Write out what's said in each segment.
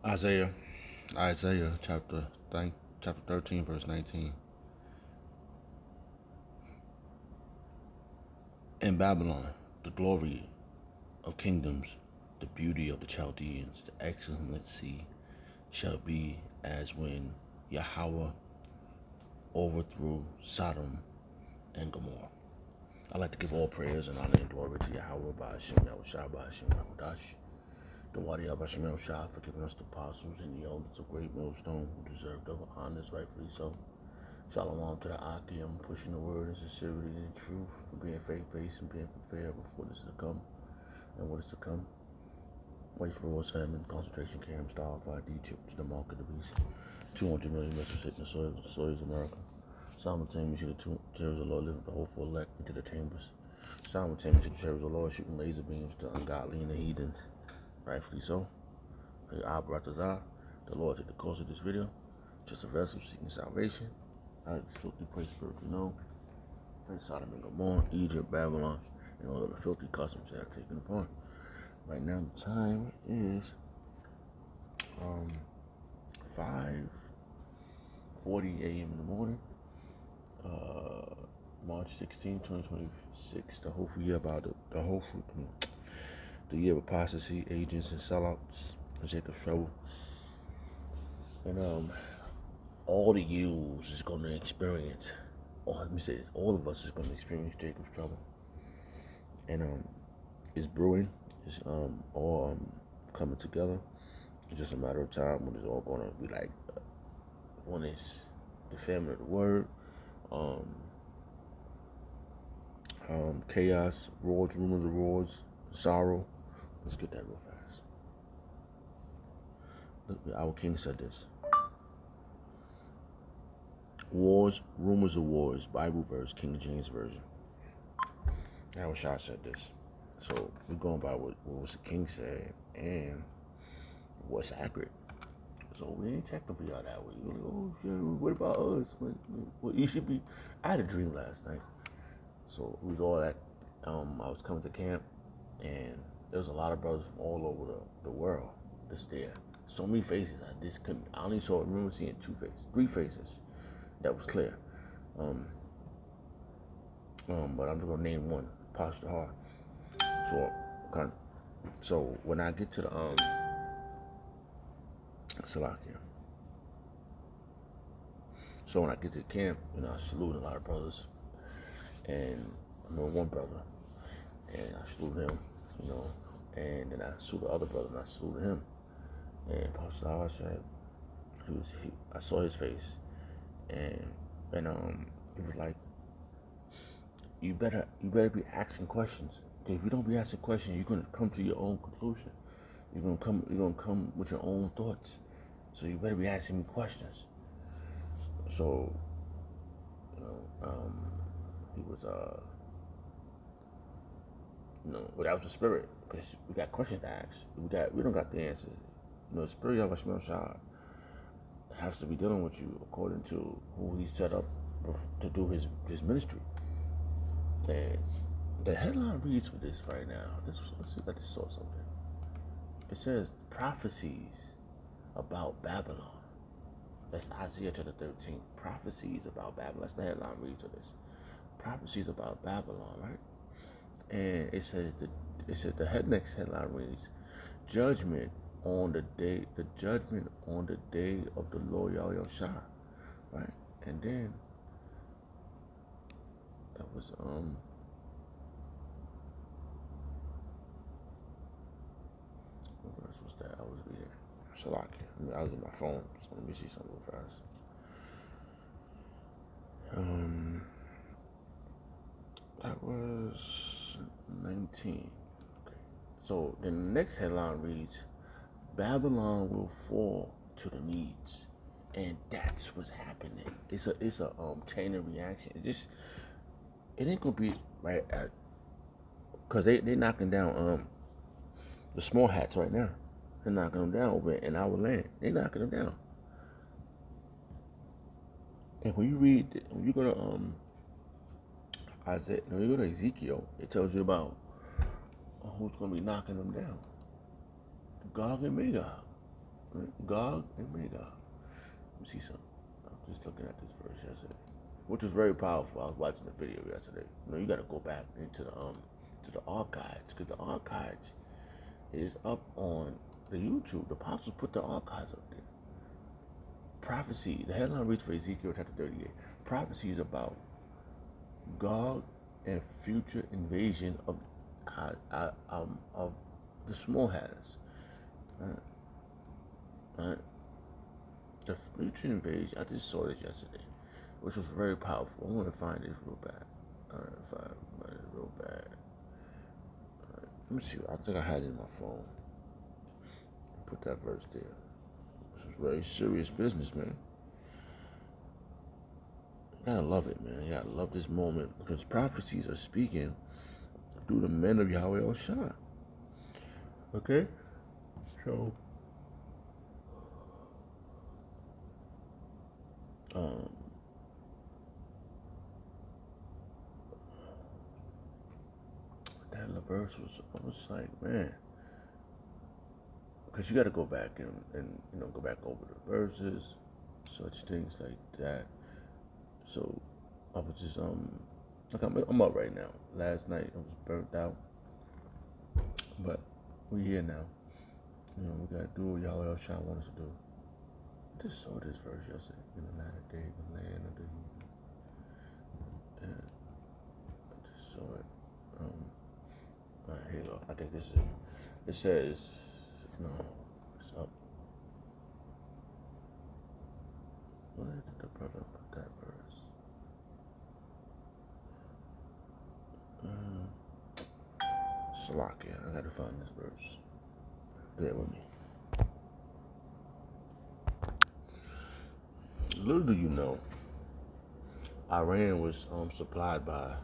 Isaiah, Isaiah chapter 13, verse 19. In Babylon, the glory of kingdoms, the beauty of the Chaldeans, the excellency shall be as when Yahweh overthrew Sodom and Gomorrah. I'd like to give all prayers and honor and glory to Yahweh by Hashem Yahushua, by Hashem Yahudash, the Wadi of Hashem Yahushua, for giving us the apostles and the elders of great millstone who deserved our honors rightfully so. Shalom to the Aki. I'm pushing the word in sincerity and truth, being faith-based and being prepared before this is to come and what is to come. Wait for wars, famine, concentration camps, starved, Egypt, the mark of the beast. 200 million missiles hitting the soils of America. Simultaneously, the chariots of the Lord lifted the hopeful elect into the chambers. Simultaneously, the chariots of the Lord shooting laser beams to ungodly and the heathens. Rightfully so. The Lord take the course of this video. Just a vessel seeking salvation. I filthy place spiritual known. Sodom and Gomorrah, Egypt, Babylon, and all of the filthy customs that have taken upon. Right now the time is 5:40 a.m. in the morning. March 16, 2026. The hopeful year about the year of apostasy, agents and sellouts, Jacob's trouble. And all the youths is gonna experience, or let me say this, all of us is gonna experience Jacob's trouble. And it's brewing, it's all coming together. It's just a matter of time when it's all gonna be like when it's the family of the word, chaos, wars, rumors of wars, sorrow. Let's get that real fast. Look, our king said this. Wars, rumors of wars, Bible verse, King James Version. Our shot said this. So we're going by what was the king said and what's accurate. So we ain't technically all that way. You're like, oh shit, what about us? What you should be. I had a dream last night. So it was all that. I was coming to camp, and there was a lot of brothers from all over the world that's there. So many faces. I only remember seeing three faces. That was clear. But I'm just gonna name one, Pastor Hart. So when I get to the Salakia. So when I get to the camp, I salute a lot of brothers, and I know one brother, and I salute him, and then I salute the other brother, and I saluted him, and Pastor Hart said, I saw his face, and it was like, you better be asking questions. Because if you don't be asking questions, you're gonna come to your own conclusion. You're gonna come with your own thoughts. So you better be asking me questions. So, he was well, that was the spirit, because we got questions to ask. We don't got the answers. The spirit of Hashem Shah has to be dealing with you according to who he set up to do his ministry. And the headline reads for this right now. Let's see if I just saw something. It says prophecies about Babylon. That's Isaiah chapter 13. Prophecies about Babylon. That's the headline reads for this. Prophecies about Babylon, right? And it says the next headline reads, judgment on the day of the Lord Yahushua, right? And then that was what verse was that? I was reading. Shalaki. I was in my phone, so let me see something real fast. That was 19. Okay. So the next headline reads, Babylon will fall to the Medes. And that's what's happening. It's a chain of reaction. It ain't gonna be right at, because they knocking down the small hats right now. They're knocking them down over in our land. They knocking them down. And when you go to Isaiah, when you go to Ezekiel, it tells you about who's gonna be knocking them down. Gog and Magog. Gog and Magog. Let me see something. I was just looking at this verse yesterday, which was very powerful. I was watching the video yesterday. You got to go back into the archives, because the archives is up on the YouTube. The apostles put the archives up there. Prophecy. The headline reads for Ezekiel chapter 38. Prophecies about Gog and future invasion of the small hatters. Right? The future invasion. I just saw this yesterday, which was very powerful. I want to find this real bad. Find it real bad. Let me see. I think I had it in my phone. Put that verse there. This is very serious business, man. You gotta love it, man. You gotta love this moment, because prophecies are speaking through the men of Yahweh Shah. Okay? So, that verse I was like, man, because you got to go back and go back over the verses, such things like that. So I was just like I'm up right now. Last night I was burnt out, but we here now. We gotta do what Yahweh Shah wants us to do. I just saw this verse yesterday. In the latter day, the land of the heathen. And I just saw it. Alright, here you go. I think this is it. It says, no, it's up. Where did the brother put that verse? Salakia. I gotta find this verse. Bear with me. Little do you know, Iran was supplied by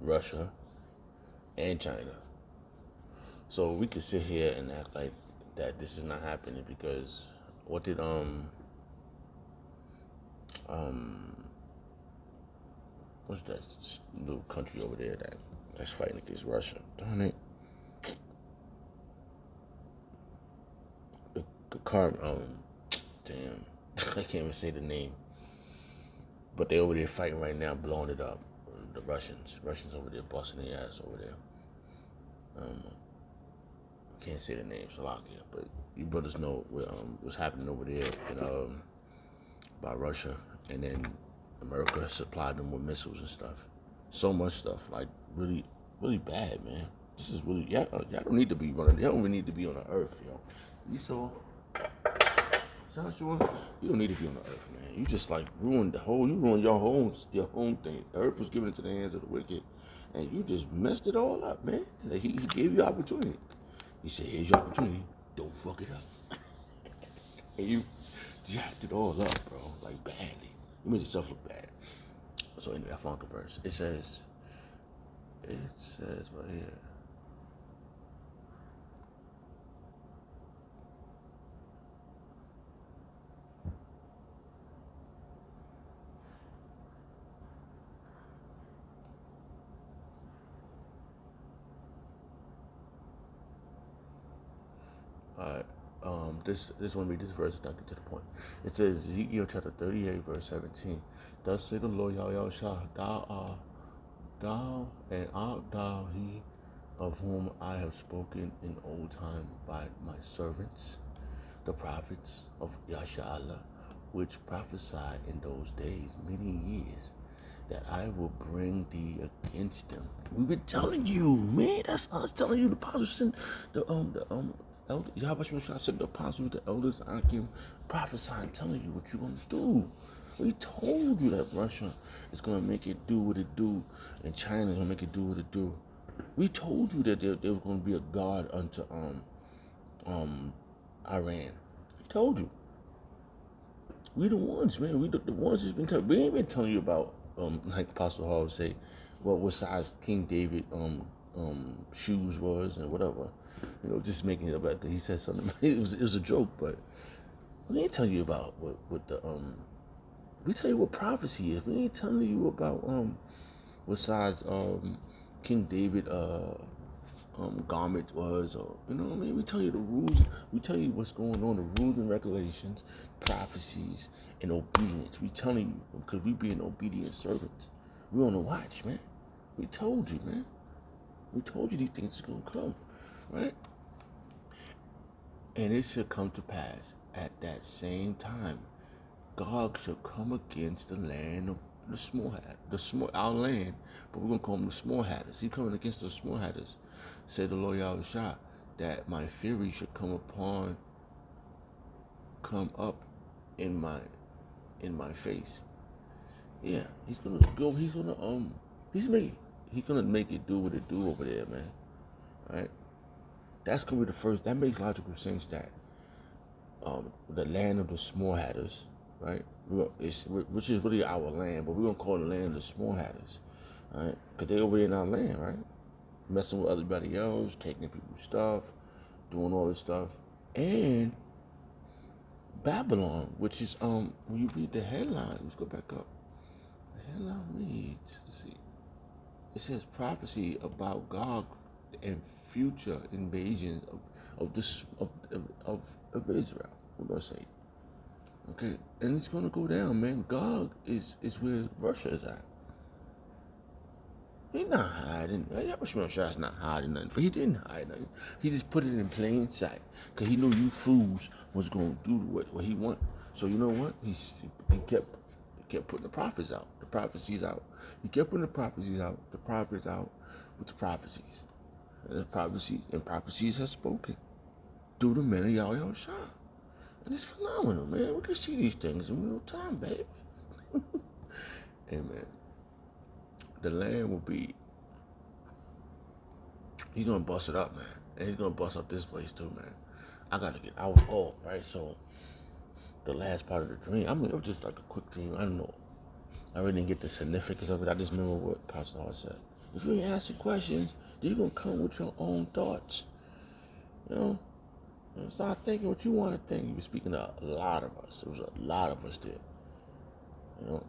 Russia and China. So we could sit here and act like that this is not happening, because what did what's that little country over there that's fighting against Russia? Darn it. The car damn. I can't even say the name. But they over there fighting right now, blowing it up. The Russians over there busting their ass over there. Can't say the name, Salakia, but you brothers know what's happening over there by Russia, and then America supplied them with missiles and stuff. So much stuff, like really, really bad, man. This is really y'all don't need to be running. Y'all don't even need to be on the earth, yo. You saw Joshua, you don't need to be on the earth, man. You just like ruined your home thing. The earth was given into the hands of the wicked, and you just messed it all up, man. He gave you opportunity. He said, here's your opportunity. Don't fuck it up. And you jacked it all up, bro. Like badly. You made yourself look bad. So anyway, I found the verse. It says right here. This one read this verse is not get to the point. It says Ezekiel chapter 38 verse 17. Thus say the Lord Yahweh Shah, thou and art thou he of whom I have spoken in old time by my servants, the prophets of Yashala, which prophesied in those days many years, that I will bring thee against them. We've been telling you, man. That's us telling you. The apostles sent the elders. Yahweh sent the apostles, the elders, Akim, prophesying, telling you what you're gonna do. We told you that Russia is gonna make it do what it do, and China is gonna make it do what it do. We told you that there was gonna be a God unto Iran. We told you. We the ones, man. We the ones that's been telling. We ain't been telling you about like Apostle Hall would say, what size King David shoes was and whatever. Just making it up. Like he said something. It was a joke, but we ain't telling you about what the we tell you what prophecy is. We ain't telling you about what size King David garment was, or you know what I mean. We tell you the rules. We tell you what's going on, the rules and regulations, prophecies, and obedience. We telling you because we being obedient servants. We on the watch, man. We told you, man. We told you these things are gonna come, right? And it shall come to pass at that same time, God shall come against the land of the small hat, our land, but we're gonna call them the small hatters. He's coming against the small hatters, said the Lord Yahushua, that my fury should come up in my face. Yeah, he's gonna go. He's gonna make it do what it do over there, man. Right? That's gonna be the first. That makes logical sense that the land of the small hatters, right? Which is really our land, but we're gonna call it the land of the small hatters, right? Because they over there in our land, right? Messing with everybody else, taking people's stuff, doing all this stuff, and Babylon, which is when you read the headline, let's go back up. The headline reads, let's see, it says prophecy about Gog and future invasions of Israel. We're gonna say, okay, and it's gonna go down, man. Gog is where Russia is at. He's not hiding. Yahushua not hiding nothing. He didn't hide nothing. He just put it in plain sight because he knew you fools was gonna do what he want. So you know what? He kept putting the prophets out, the prophecies out. He kept putting the prophecies out, the prophets out with the prophecies. And the prophecies have spoken through the men of Yahushua. And it's phenomenal, man. We can see these things in real time, baby. And man, the land will be, he's gonna bust it up, man. And he's gonna bust up this place too, man. I was off, right? So the last part of the dream, I mean, it was just like a quick dream. I don't know. I really didn't get the significance of it. I just remember what Pastor Hart said. If you ain't asking questions, then you're gonna come with your own thoughts. You know? Start thinking what you want to think. He was speaking to a lot of us. There was a lot of us there. You know?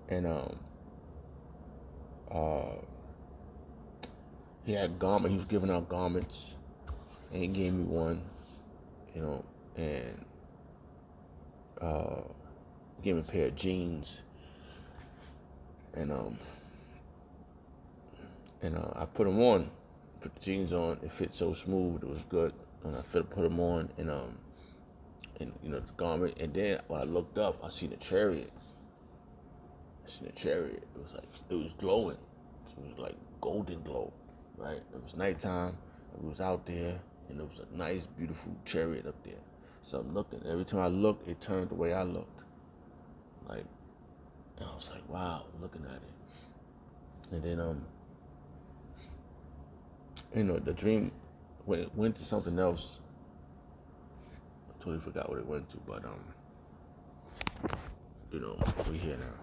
And he had garment. He was giving out garments, and he gave me one. You know, and he gave me a pair of jeans, and I put them on. Put the jeans on. It fit so smooth. It was good. And I put them on, and you know, the garment. And then when I looked up, I seen a chariot. It was glowing. It was like golden glow, right? It was nighttime. We was out there, and there was a nice, beautiful chariot up there. So I'm looking. Every time I looked, it turned the way I looked. Like, and I was like, wow, looking at it. And then you know, the dream went to something else. I totally forgot what it went to, but you know, we here now.